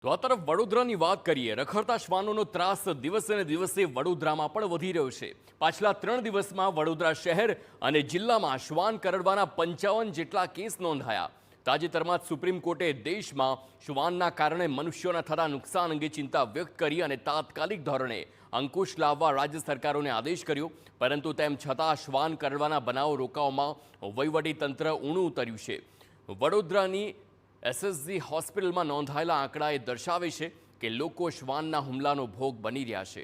તો આ તરફ વડોદરાની વાત કરીએ. રખડતા શ્વાનોનો ત્રાસ દિવસે ને દિવસે વડોદરામાં પણ વધી રહ્યો છે. પાછલા 3 દિવસમાં વડોદરા શહેર અને જિલ્લામાં શ્વાન કરડવાના 55 જેટલા કેસ નોંધાયા. તાજેતરમાં જ સુપ્રીમ કોર્ટે દેશમાં શ્વાનના કારણે મનુષ્યોના થતા નુકસાન અંગે ચિંતા વ્યક્ત કરી અને તાત્કાલિક ધોરણે અંકુશ લાવવા રાજ્ય સરકારોને આદેશ કર્યો. પરંતુ તેમ છતાં શ્વાન કરડવાના બનાવો રોકવામાં વહીવટીતંત્ર ઊણું ઉતર્યું છે. વડોદરાની એસએસજી હોસ્પિટલમાં નોંધાયેલા આંકડા એ દર્શાવે છે કે લોકો શ્વાનના હુમલાનો ભોગ બની રહ્યા છે.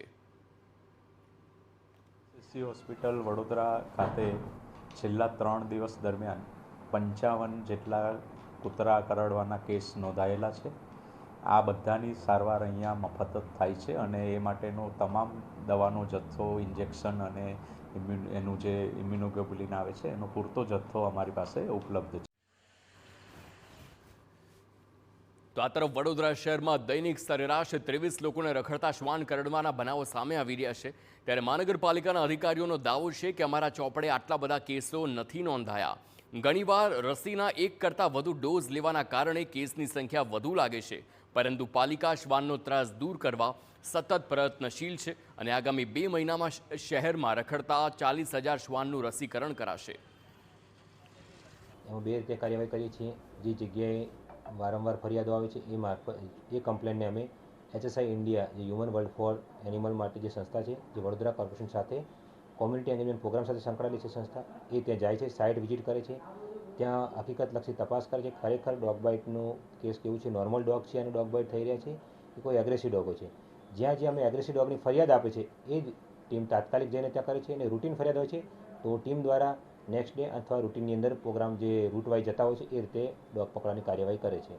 એસએસજી હોસ્પિટલ વડોદરા ખાતે છેલ્લા 3 દિવસ દરમિયાન 55 જેટલા કૂતરા કરડવાના કેસ નોંધાયેલા છે. આ બધાની સારવાર અહીંયા મફત જ થાય છે અને એ માટેનો તમામ દવાનો જથ્થો, ઇન્જેક્શન અને એનું જે ઇમ્યુનોગ્લોબ્યુલિન આવે છે એનો પૂરતો જથ્થો અમારી પાસે ઉપલબ્ધ છે. તો આ તરફ વડોદરા શહેરમાં દૈનિક સરેરાશ 23 લોકોને રખડતા શ્વાન કરડવાના બનાવો સામે આવી રહ્યા છે. ત્યારે મહાનગરપાલિકાના અધિકારીઓનો દાવો છે કે અમારા ચોપડે આટલા બધા કેસો નથી નોંધાયા. ઘણીવાર રસીના 1 કરતાં વધુ ડોઝ લેવાના કારણે કેસની સંખ્યા વધુ લાગે છે. પરંતુ પાલિકા શ્વાનનો ત્રાસ દૂર કરવા સતત પ્રયત્નશીલ છે અને આગામી 2 મહિનામાં શહેરમાં રખડતા 40,000 શ્વાનનું રસીકરણ કરાશે. અમે 2 રીતે કાર્યવાહી કરીએ છીએ. જે જગ્યાએ વારંવાર ફરિયાદો આવે છે એ કમ્પ્લેનને અમે HSI ઇન્ડિયા, જે હ્યુમન વર્લ્ડ ફોર એનિમલ માટે જે સંસ્થા છે, જે વડોદરા કોર્પોરેશન સાથે કોમ્યુનિટી એંગેજમેન્ટ પ્રોગ્રામ સાથે સંકળાયેલી છે સંસ્થા, એ ત્યાં જાય છે, સાઇટ વિઝિટ કરે છે, ત્યાં હકીકતલક્ષી તપાસ કરે છે. ખરેખર ડોગ બાઇટનો કેસ કેવું છે, નોર્મલ ડોગ છે અને ડોગ બાઇટ થઈ રહ્યા છે કે કોઈ એગ્રેસિવ ડોગો છે. જ્યાં જ્યાં અમે એગ્રેસિવ ડોગની ફરિયાદ આપે છે એ જ ટીમ તાત્કાલિક જઈને ત્યાં કરે છે. અને રૂટીન ફરિયાદ હોય છે તો ટીમ દ્વારા નેક્સ્ટ ડે અથવા રૂટીનની અંદર પ્રોગ્રામ જે રૂટ વાઇઝ જતા હોય છે એ રીતે ડોગ પકડવાની કાર્યવાહી કરે છે.